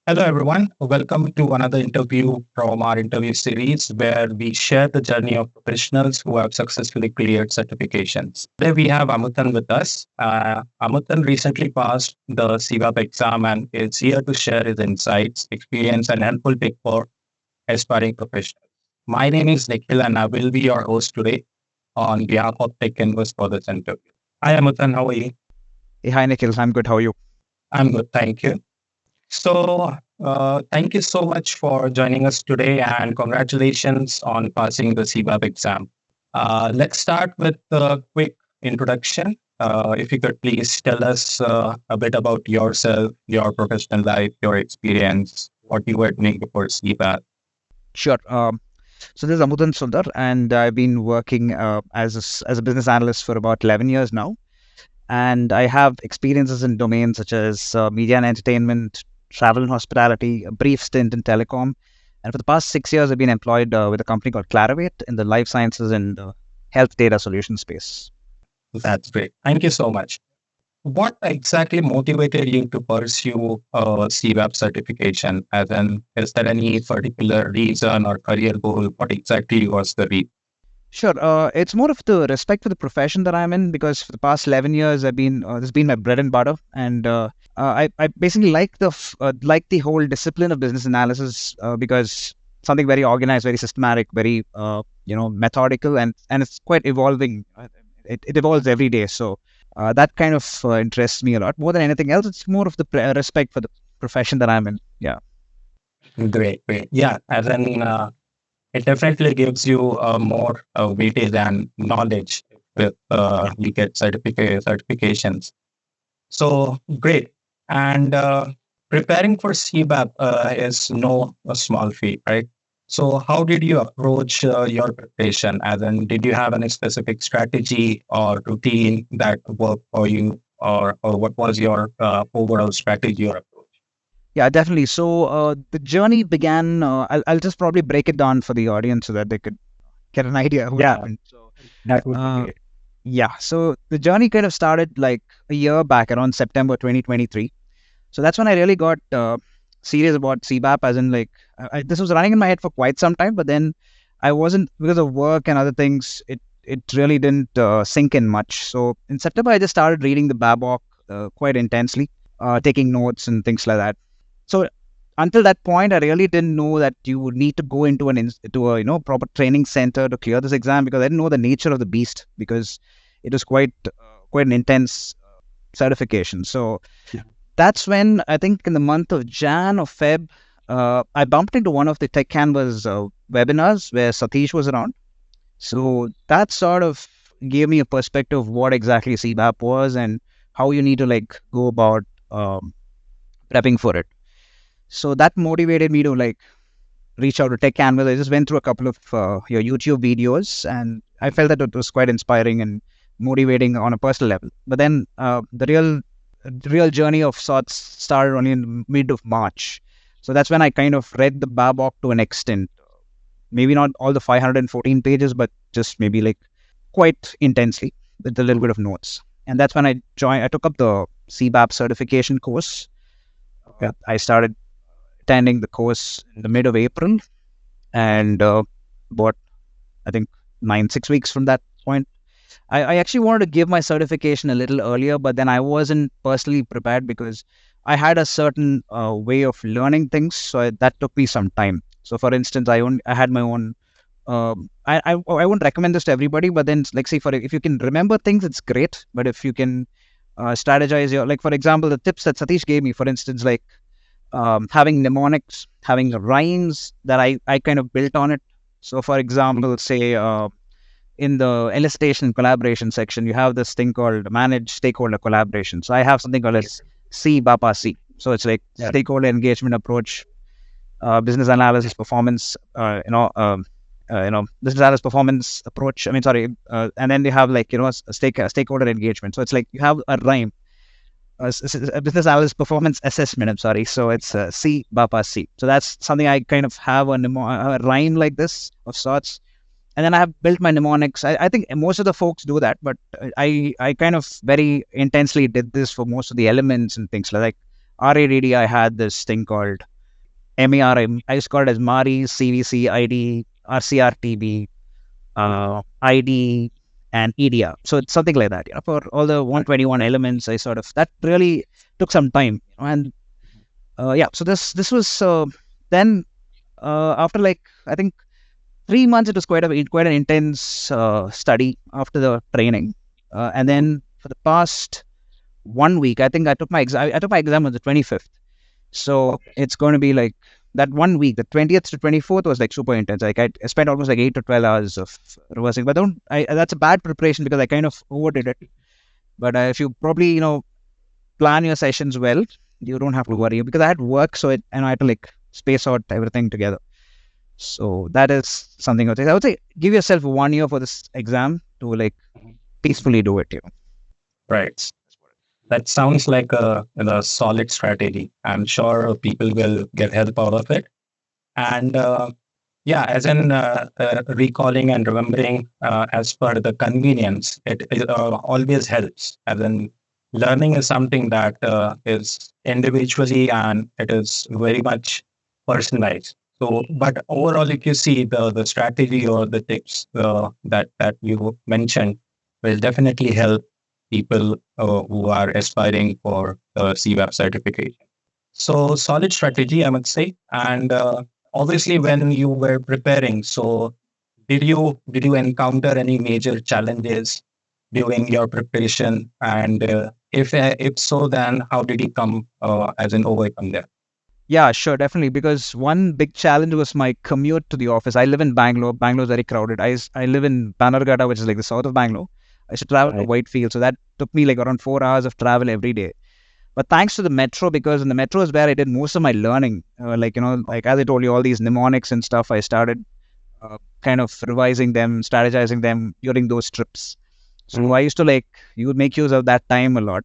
Hello, everyone. Welcome to another interview from our interview series where we share the journey of professionals who have successfully cleared certifications. Today, we have Amuthan with us. Amuthan recently passed the CBAP exam and is here to share his insights, experience, and helpful tip for aspiring professionals. My name is Nikhil, and I will be your host today on behalf of Techcanvass for this interview. Hi, Amuthan. How are you? Hey, hi, Nikhil. I'm good. How are you? I'm good. Thank you. Thank you so much for joining us today and congratulations on passing the CBAP exam. Let's start with a quick introduction. If you could please tell us a bit about yourself, your professional life, your experience, what you were doing before CBAP. Sure. So this is Amuthan Sundar, and I've been working as a business analyst for about 11 years now. And I have experiences in domains such as media and entertainment, travel and hospitality, a brief stint in telecom. And for the past 6 years, I've been employed with a company called Clarivate in the life sciences and health data solution space. That's great. Thank you so much. What exactly motivated you to pursue a CBAP certification? As in, is there any particular reason or career goal? What exactly was the reason? Sure. It's more of the respect for the profession that I'm in because for the past 11 years, I've been this has been my bread and butter, and I basically like the whole discipline of business analysis because something very organized, very systematic, very methodical, and it's quite evolving. It evolves every day, so that kind of interests me a lot more than anything else. It's more of the respect for the profession that I'm in. Yeah. Great, great. Yeah, as in, it definitely gives you more weightage and knowledge with you get certifications. So great. And preparing for CBAP is no a small feat, right? So how did you approach your preparation? As in, did you have any specific strategy or routine that worked for you, or what was your overall strategy or approach? Yeah, definitely. So the journey began. I'll just probably break it down for the audience so that they could get an idea of what Yeah, happened. So, that would be uh, great. yeah, so the journey kind of started like a year back around September 2023. So that's when I really got serious about CBAP, as in like this was running in my head for quite some time, but then I wasn't because of work and other things. It really didn't sink in much. So in September, I just started reading the BABOK quite intensely, taking notes and things like that. So until that point, I really didn't know that you would need to go into to a proper training center to clear this exam because I didn't know the nature of the beast because it was quite an intense certification. So that's when I think in the month of Jan or Feb, I bumped into one of the Techcanvass webinars where Satish was around. So that sort of gave me a perspective of what exactly CBAP was and how you need to like go about prepping for it. So that motivated me to like reach out to Techcanvass. I just went through a couple of your YouTube videos, and I felt that it was quite inspiring and motivating on a personal level. But then the real journey of sorts started only in the mid of March. So that's when I kind of read the BABOK to an extent. Maybe not all the 514 pages, but just maybe like quite intensely with a little bit of notes. And that's when I took up the CBAP certification course. I started attending the course in the mid of April, and about I think 6 weeks from that point, I actually wanted to give my certification a little earlier, but then I wasn't personally prepared because I had a certain way of learning things, so that took me some time. So, for instance, I had my own. I won't recommend this to everybody, but then like say for if you can remember things, it's great. But if you can strategize your like for example, the tips that Satish gave me, for instance, like having mnemonics, having rhymes that I kind of built on it. So, for example, say in the elicitation and collaboration section, you have this thing called manage stakeholder collaboration. So, I have something called as CBAPA C. So, it's like Yeah. stakeholder engagement approach, business analysis performance, business analysis performance approach. I mean, sorry, and then you have like stakeholder engagement. So, it's like you have a rhyme a business analyst performance assessment. I'm sorry. So it's C BAPA C. So that's something I kind of have a rhyme like this of sorts. And then I have built my mnemonics. I think most of the folks do that, but I kind of very intensely did this for most of the elements and things like RADD. I had this thing called MARM. I used to call it as MARI, CVC, ID, RCRTB, ID, and EDR. So it's something like that. For all the 121 elements, I sort of that really took some time. And yeah, so this was then after like I think 3 months, it was quite an intense study after the training, and then for the past 1 week, I think I took my exam. I took my exam on the 25th. So it's going to be like that 1 week, the 20th to 24th was like super intense. Like I spent almost like 8 to 12 hours of reversing. But don't I? That's a bad preparation because I kind of overdid it. But if you probably plan your sessions well, you don't have to worry because I had work, so and I had to like space out everything together. So that is something I would say give yourself 1 year for this exam to like peacefully do it. Right. That sounds like a solid strategy. I'm sure people will get help out of it. And yeah, as in recalling and remembering as per the convenience, it always helps. As in learning is something that is individually and it is very much personalized. So, but overall, if you see the strategy or the tips that you mentioned, will definitely help people who are aspiring for the CBAP certification. So, solid strategy, I would say. And obviously, when you were preparing, so did you encounter any major challenges during your preparation? And if so, then how did you come as an overcome them? Yeah, sure, definitely. Because one big challenge was my commute to the office. I live in Bangalore. Bangalore's very crowded. I live in Bannerghatta, which is like the south of Bangalore. I should travel to Right. Whitefield, so that took me like around 4 hours of travel every day. But thanks to the metro, because in the metro is where I did most of my learning. Like like as I told you, all these mnemonics and stuff. I started kind of revising them, strategizing them during those trips. So I used to like you would make use of that time a lot.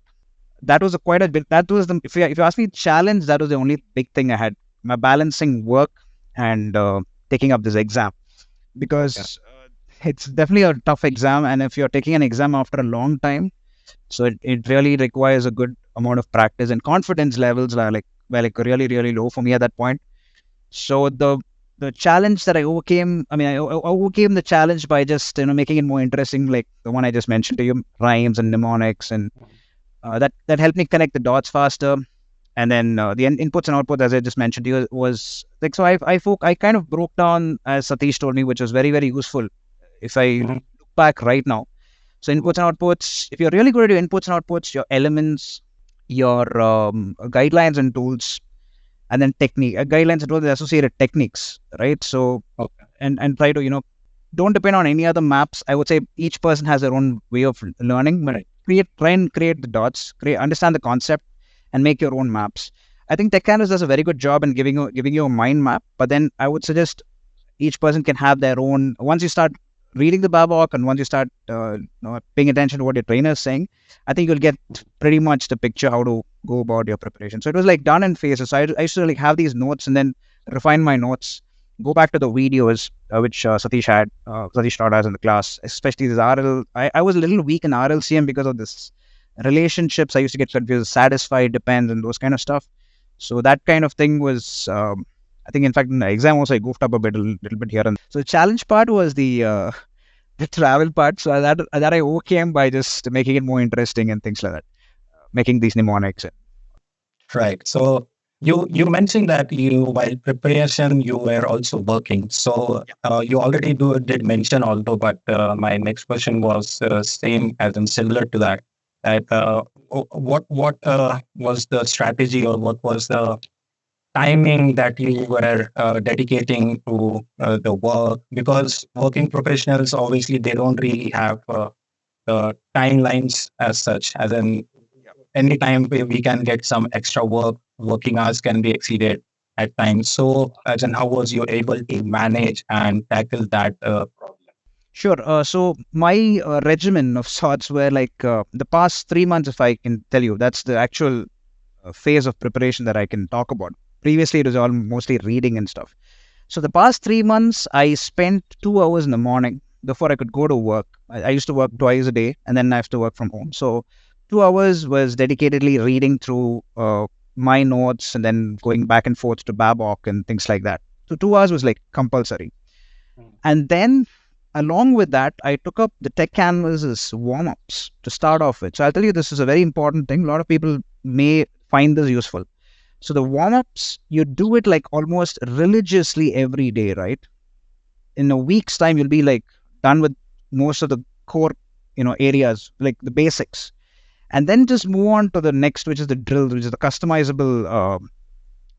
That was a quite a bit. That was the if you ask me challenge, that was the only big thing I had. My balancing work and taking up this exam Yeah. because it's definitely a tough exam, and if you're taking an exam after a long time, so it really requires a good amount of practice and confidence levels are like were like really really low for me at that point. So the challenge that I overcame, I mean, I overcame the challenge by just making it more interesting, like the one I just mentioned to you, rhymes and mnemonics, and that helped me connect the dots faster. And then the inputs and outputs, as I just mentioned to you, was like so. I kind of broke down as Satish told me, which was very very useful. If I Mhm. look back right now, so inputs and outputs. If you're really good at your inputs and outputs, your elements, your guidelines and tools, and then technique guidelines and tools, the associated techniques, right? So Okay. and try to don't depend on any other maps. I would say each person has their own way of learning, but Right. try and create the dots, understand the concept, and make your own maps. I think Techcanvass does a very good job in giving you a mind map, but then I would suggest each person can have their own. Once you start reading the BABOK and once you start paying attention to what your trainer is saying, I think you'll get pretty much the picture how to go about your preparation. So it was like done in phases. So I used to like have these notes and then refine my notes, go back to the videos which Satish taught us in the class, especially this RL. I was a little weak in RLCM because of this relationships. I used to get confused, satisfied, depends, and those kind of stuff. So that kind of thing was I think, in fact, in the exam also I goofed up a bit, a little bit here and there. So the challenge part was the travel part. So that I overcame by just making it more interesting and things like that, making these mnemonics. Right. So you mentioned that you while preparation you were also working. So you already did mention although, but my next question was same as in similar to that. That what was the strategy or what was the timing that you were dedicating to the work? Because working professionals obviously they don't really have the timelines as such. As in anytime we can get some extra work, working hours can be exceeded at times. So, as in how was you able to manage and tackle that problem? Sure. So my regimen of sorts were like the past 3 months, if I can tell you, that's the actual phase of preparation that I can talk about. Previously, it was all mostly reading and stuff. So the past 3 months, I spent 2 hours in the morning before I could go to work. I used to work twice a day, and then I have to work from home. So 2 hours was dedicatedly reading through my notes and then going back and forth to BABOK and things like that. So 2 hours was like compulsory. And then along with that, I took up the Techcanvass's warm-ups to start off with. So I'll tell you, this is a very important thing. A lot of people may find this useful. So the warm-ups, you do it like almost religiously every day, right? In a week's time, you'll be like done with most of the core, areas, like the basics. And then just move on to the next, which is the drills, which is the customizable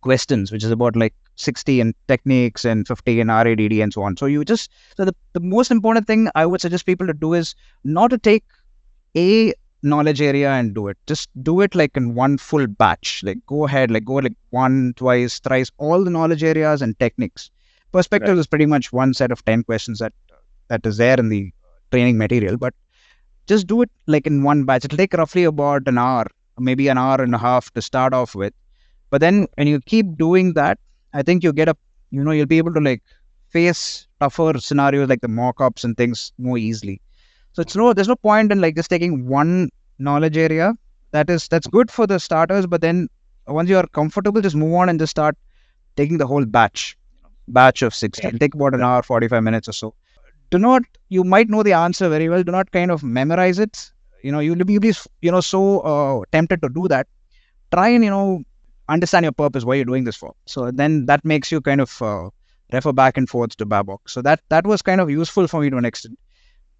questions, which is about like 60 and techniques and 50 and RADD and so on. So the most important thing I would suggest people to do is not to take a knowledge area and do it. Just do it like in one full batch. Like go ahead, like go like one, twice, thrice, all the knowledge areas and techniques. Perspective is pretty much one set of 10 questions that is there in the training material, but just do it like in one batch. It'll take roughly about an hour, maybe an hour and a half to start off with. But then when you keep doing that, I think you'll be able to like face tougher scenarios like the mock-ups and things more easily. So there's no point in like just taking one knowledge area. That's good for the starters, but then once you're comfortable, just move on and just start taking the whole batch of 60. It'll take about an hour, 45 minutes or so. You might know the answer very well. Do not kind of memorize it. You'll be so tempted to do that. Try and, understand your purpose, why you're doing this for. So then that makes you kind of refer back and forth to BABOK. So that was kind of useful for me to an extent.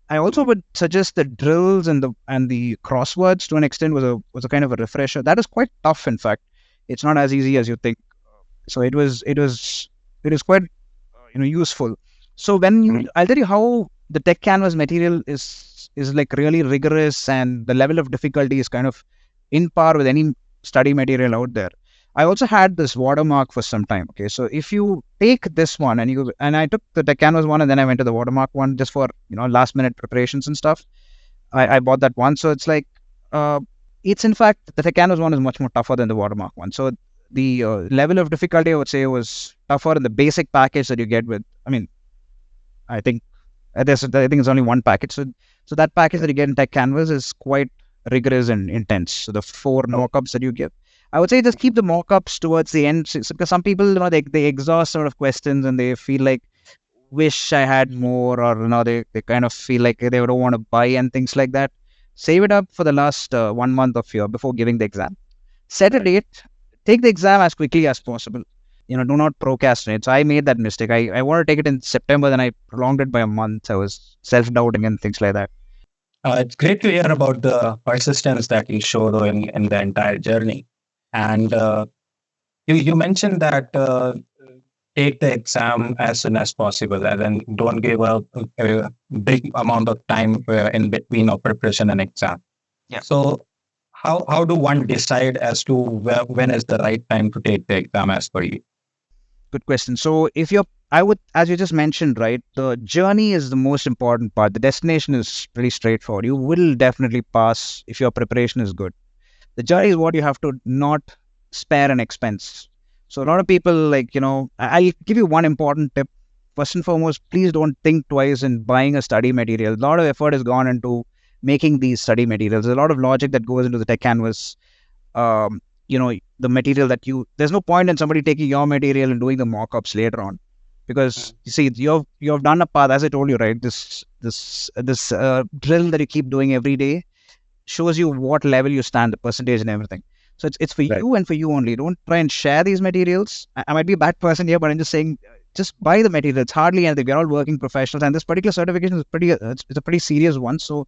I also would suggest the drills and the crosswords to an extent was a kind of a refresher. That is quite tough, in fact. It's not as easy as you think. So it was quite useful. So I'll tell you how the Techcanvass material is like really rigorous, and the level of difficulty is kind of in par with any study material out there. I also had this watermark for some time. Okay, so if you take this one and I took the Techcanvass one and then I went to the watermark one just for last minute preparations and stuff. I bought that one, so it's like it's in fact the Techcanvass one is much more tougher than the watermark one. So the level of difficulty I would say was tougher in the basic package that you get with. I think it's only one package. So that package that you get in Techcanvass is quite rigorous and intense. So the 4 mock-ups that you give, I would say just keep the mock-ups towards the end, because some people, they exhaust sort of questions and they feel like, wish I had more, or, they kind of feel like they don't want to buy and things like that. Save it up for the last 1 month of before giving the exam. Set a date, take the exam as quickly as possible. Do not procrastinate. So I made that mistake. I wanted to take it in September, then I prolonged it by a month. I was self-doubting and things like that. It's great to hear about the persistence that you showed in the entire journey. And you mentioned that take the exam as soon as possible, and then don't give a big amount of time in between of preparation and exam. Yeah. So how do one decide as to when is the right time to take the exam as per you? Good question. So as you just mentioned, right, the journey is the most important part. The destination is pretty straightforward. You will definitely pass if your preparation is good. The journey is what you have to not spare an expense. So a lot of people I'll give you one important tip. First and foremost, please don't think twice in buying a study material. A lot of effort has gone into making these study materials. There's a lot of logic that goes into the Techcanvass. The material there's no point in somebody taking your material and doing the mock-ups later on, because you see, you've done a path, as I told you, right? This drill that you keep doing every day shows you what level you stand, the percentage and everything. So it's for you and for you only. Don't try and share these materials. I might be a bad person here, but I'm just saying, just buy the material. It's hardly anything. We're all working professionals, and this particular certification is it's a pretty serious one. So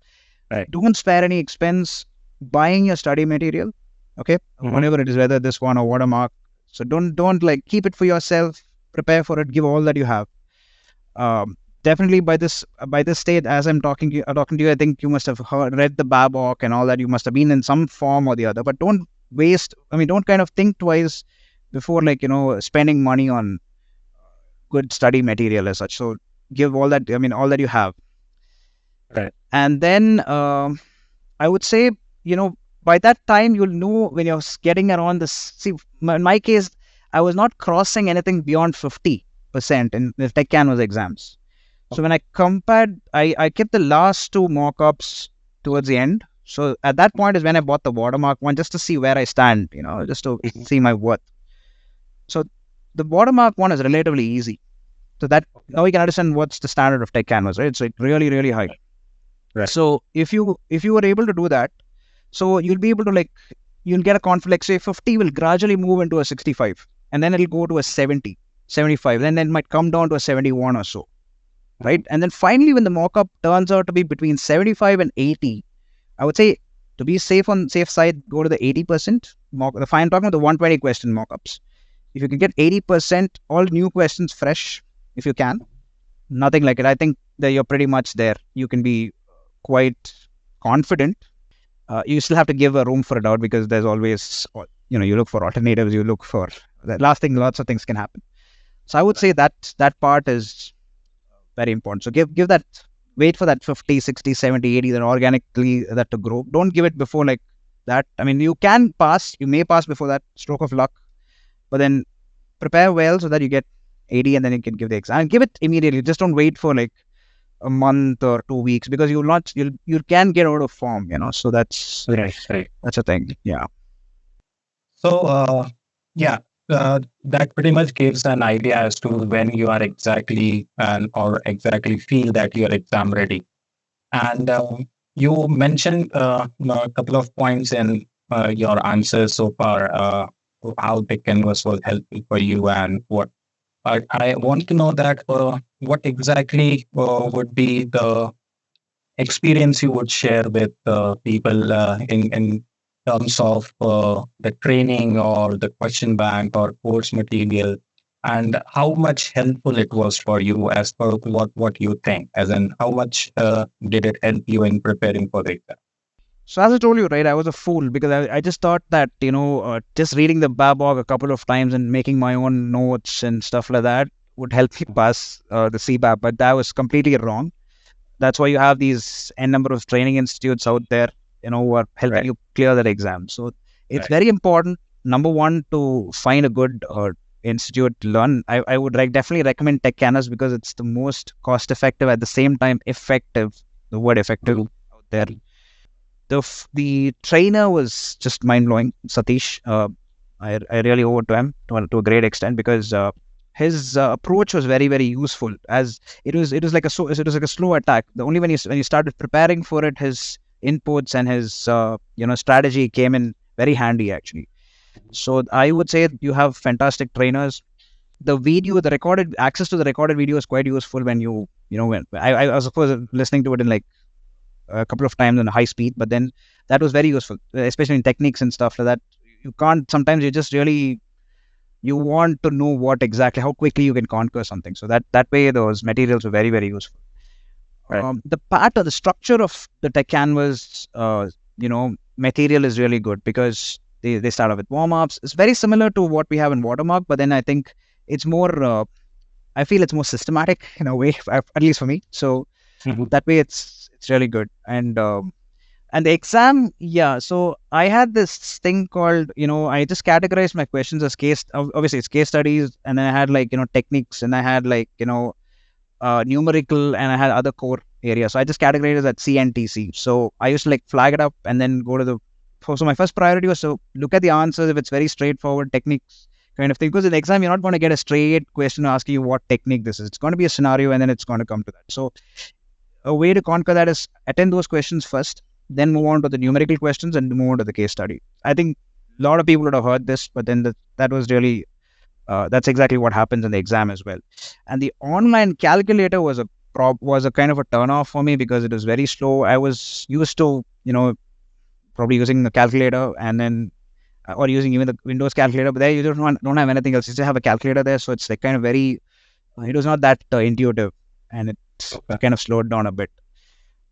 don't spare any expense buying your study material. Okay, whatever it is, whether this one or watermark. So don't keep it for yourself. Prepare for it. Give all that you have. Definitely by this stage, as I'm talking to you, I think you must have read the BABOK and all that. You must have been in some form or the other. But don't kind of think twice before spending money on good study material as such. So give all that. All that you have. Right. And then I would say by that time you'll know when you're getting around this. See, in my case, I was not crossing anything beyond 50% in the Techcanvass exams. So when I compared, I kept the last 2 mock-ups towards the end. So at that point is when I bought the watermark one just to see where I stand, just to see my worth. So the watermark one is relatively easy. So that now we can understand what's the standard of Techcanvass, right? It's like really, really high. Right. So if you were able to do that, so you'll be able to you'll get a conflict. Say 50 will gradually move into a 65, and then it'll go to a 70, 75, then it might come down to a 71 or so, right? And then finally, when the mock-up turns out to be between 75 and 80, I would say to be safe on safe side, go to the 80% mock. The fine talking about the 120 question mock-ups. If you can get 80%, all new questions fresh, if you can, nothing like it. I think that you're pretty much there. You can be quite confident. You still have to give a room for a doubt because there's always, you look for alternatives. You look for the last thing. Lots of things can happen. So I would say that part is very important. So give that, wait for that 50, 60, 70, 80, then organically that to grow. Don't give it before like that. I mean, you may pass before that, stroke of luck, but then prepare well so that you get 80 and then you can give the exam. And give it immediately. Just don't wait for like a month or 2 weeks because you can get out of form, so that's Right. a thing. Yeah. So, yeah, that pretty much gives an idea as to when you are exactly or exactly feel that you're exam ready. And you mentioned a couple of points in your answers so far, how Tech Canvas was helpful for you and what. But I want to know that what exactly would be the experience you would share with people in terms of the training or the question bank or course material, and how much helpful it was for you as per what you think, as in how much did it help you in preparing for the exam? So as I told you, right, I was a fool because I just thought that, just reading the BABOK a couple of times and making my own notes and stuff like that would help me pass the CBAP, but that was completely wrong. That's why you have these n number of training institutes out there, who are helping Right. you clear that exam. So it's Right. very important, number one, to find a good institute to learn. I would definitely recommend Techcanvass because it's the most cost effective, at the same time effective. The word effective out there. The trainer was just mind blowing, Satish. I really owe it to him to a great extent because his approach was very, very useful. As it was like a slow attack. The only when you started preparing for it, his inputs and his strategy came in very handy actually. So I would say you have fantastic trainers. The recorded access to the recorded video is quite useful when when I was of course listening to it in like a couple of times on high speed, but then that was very useful, especially in techniques and stuff like that. You can't sometimes you just really you want to know what exactly how quickly you can conquer something. So that way those materials were very, very useful. Right. The structure of the Techcanvass material is really good because they start off with warm-ups. It's very similar to what we have in Watermark, but then I think it's more I feel it's more systematic in a way, at least for me. So Mhm. that way it's really good. And the exam, yeah, so I had this thing called, I just categorized my questions as obviously it's case studies, and then I had like techniques, and I had like numerical, and I had other core areas. So I just categorized it as CNTC. So I used to like flag it up and then go to the so my first priority was to look at the answers if it's very straightforward techniques kind of thing, because in the exam you're not going to get a straight question asking you what technique this is. It's going to be a scenario and then it's going to come to that. So a way to conquer that is attend those questions first, then move on to the numerical questions and move on to the case study. I think a lot of people would have heard this, but then that was really that's exactly what happens in the exam as well. And the online calculator was a kind of a turn off for me because it was very slow. I was used to probably using the calculator and then or using even the Windows calculator, but there you don't have anything else. You just have a calculator there, so it's like kind of very it was not that intuitive, and it Okay. kind of slowed down a bit.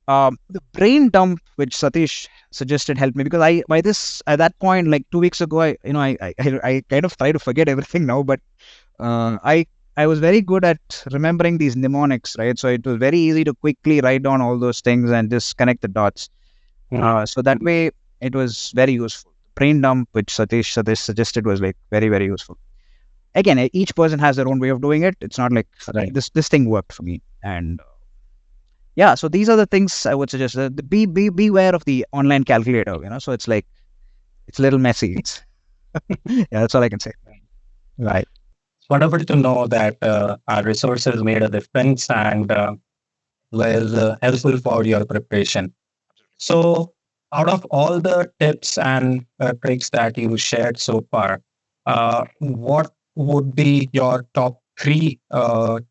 The brain dump which Satish suggested helped me because I by this at that point like 2 weeks ago I kind of try to forget everything now, but I was very good at remembering these mnemonics, right? So it was very easy to quickly write down all those things and just connect the dots. Mhm. So that way it was very useful. Brain dump which Satish suggested was like very, very useful. Again, each person has their own way of doing it. It's not like Right. this thing worked for me, and yeah, so these are the things I would suggest. Beware of the online calculator. So it's like it's a little messy. It's yeah, that's all I can say. Right. It's wonderful to know that our resources made a difference and was helpful for your preparation. So, out of all the tips and tricks that you shared so far, what would be your top three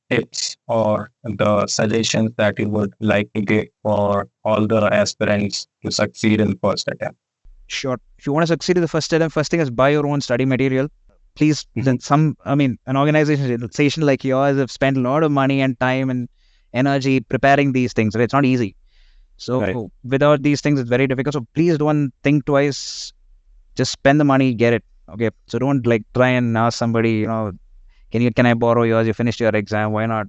tips or the suggestions that you would like to give for all the aspirants to succeed in first attempt? Sure. If you want to succeed in the first thing is buy your own study material. Please, then an organization like yours have spent a lot of money and time and energy preparing these things. Right? It's not easy. So Right. without these things, it's very difficult. So please don't think twice. Just spend the money, get it. Okay. So don't like try and ask somebody, can I borrow yours? You finished your exam. Why not?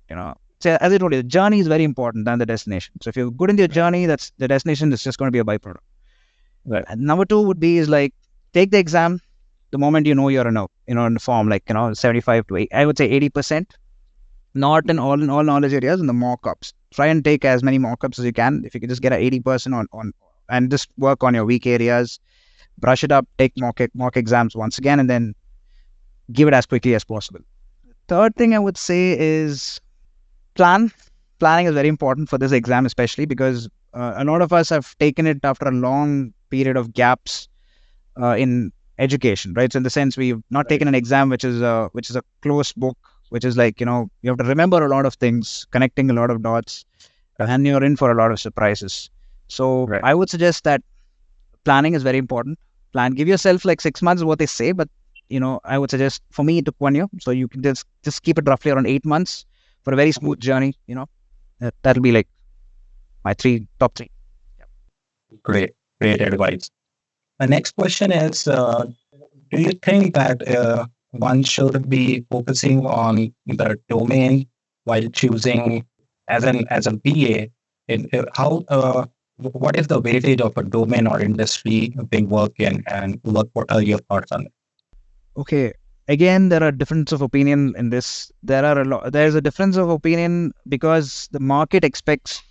So as I told you, the journey is very important than the destination. So if you're good in your journny, that's the destination is just going to be a byproduct. Right. And number two would be is like take the exam the moment you know you're in the form, like 75 to 8, I would say 80%, not in all knowledge areas in the mock-ups. Try and take as many mock-ups as you can. If you can just get a 80% on and just work on your weak areas, brush it up, take mock exams once again, and then give it as quickly as possible. Third thing I would say is plan. Planning is very important for this exam, especially because a lot of us have taken it after a long period of gaps in education, right? So in the sense we've not taken an exam which is a closed book, which is like you have to remember a lot of things, connecting a lot of dots, and you're in for a lot of surprises. So Right. I would suggest that planning is very important. Give yourself like 6 months is what they say, but I would suggest, for me it took 1 year, so you can just keep it roughly around 8 months for a very smooth journey. That'll be like my top three. Great. Great advice. The next question is, do you think that one should be focusing on the domain while choosing as a BA? How what is the weightage of a domain or industry they work in, and what are your thoughts on it? Okay. Again, there are difference of opinion in this. There's a difference of opinion because the market expects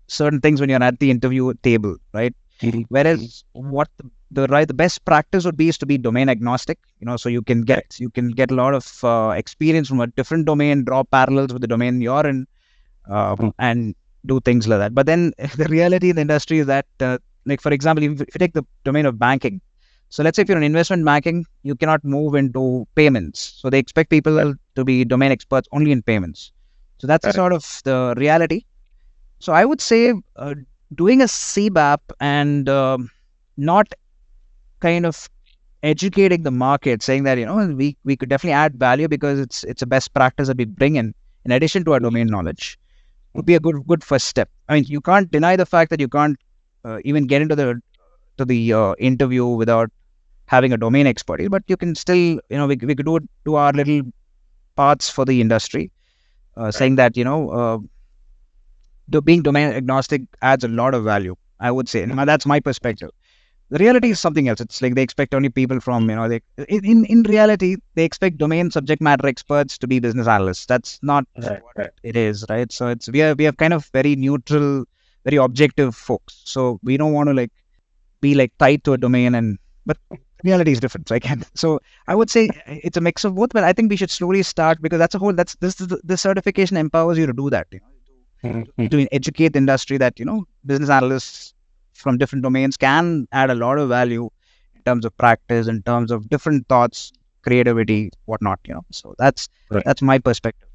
certain things when you're at the interview table, right? Mhm. Whereas what the best practice would be is to be domain agnostic. So you can get a lot of experience from a different domain, draw parallels with the domain you're in, Mhm. and do things like that. But then the reality in the industry is that, like for example, if you take the domain of banking, so let's say if you're in investment banking, you cannot move into payments. So they expect people to be domain experts only in payments. So that's the Correct. sort of the reality. So I would say doing a CBAP and not kind of educating the market, saying that we could definitely add value because it's a best practice that we bring in addition to our domain knowledge, would be a good first step. I mean, you can't deny the fact that you can't even get into the interview without having a domain expertise, but you can still, we could do our little parts for the industry, Right. saying that being domain agnostic adds a lot of value. I would say, and that's my perspective. The reality is something else. It's like they expect only people from in reality they expect domain subject matter experts to be business analysts. That's not Right. what Right. it is, right? So it's we are kind of very neutral, very objective folks. So we don't want to like be like tied to a domain, and but reality is different. So I can so I would say it's a mix of both, but I think we should slowly start because that's a whole that's this certification empowers you to do that, Mhm. to educate the industry that business analysts from different domains can add a lot of value in terms of practice, in terms of different thoughts, creativity, whatnot. So that's Right. that's my perspective.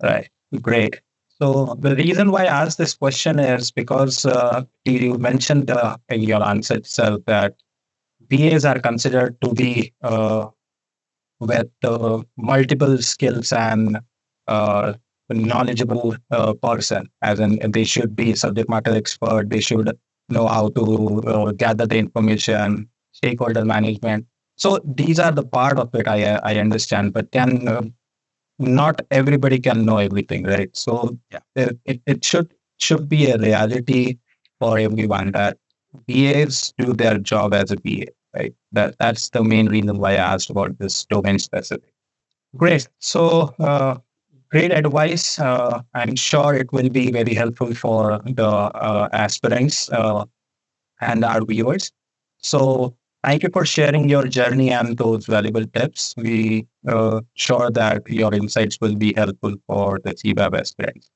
Right. Great. So the reason why I asked this question is because you mentioned in your answer itself that BAs are considered to be with multiple skills and uh, knowledgeable person, as in they should be subject matter expert. They should know how to gather the information, stakeholder management. So these are the part of it. I understand, but then not everybody can know everything, right? So Yeah. it should be a reality for everyone that BAs do their job as a BA, right? That's the main reason why I asked about this domain specific. Great. So Great advice. I'm sure it will be very helpful for the aspirants and our viewers. So thank you for sharing your journey and those valuable tips. We sure that your insights will be helpful for the CBAP aspirants.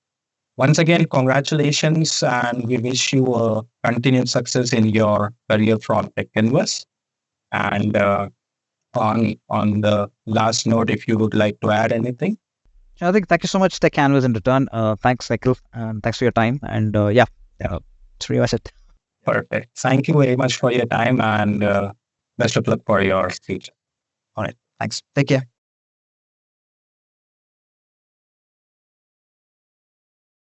Once again, congratulations, and we wish you continued success in your career from Techcanvass. And on the last note, if you would like to add anything. I think thank you so much, Techcanvass, in return. Thanks, Nikhil, and thanks for your time. And that's pretty much it. Perfect. Thank you very much for your time, and best of luck for your future. All right. Thanks. Take care.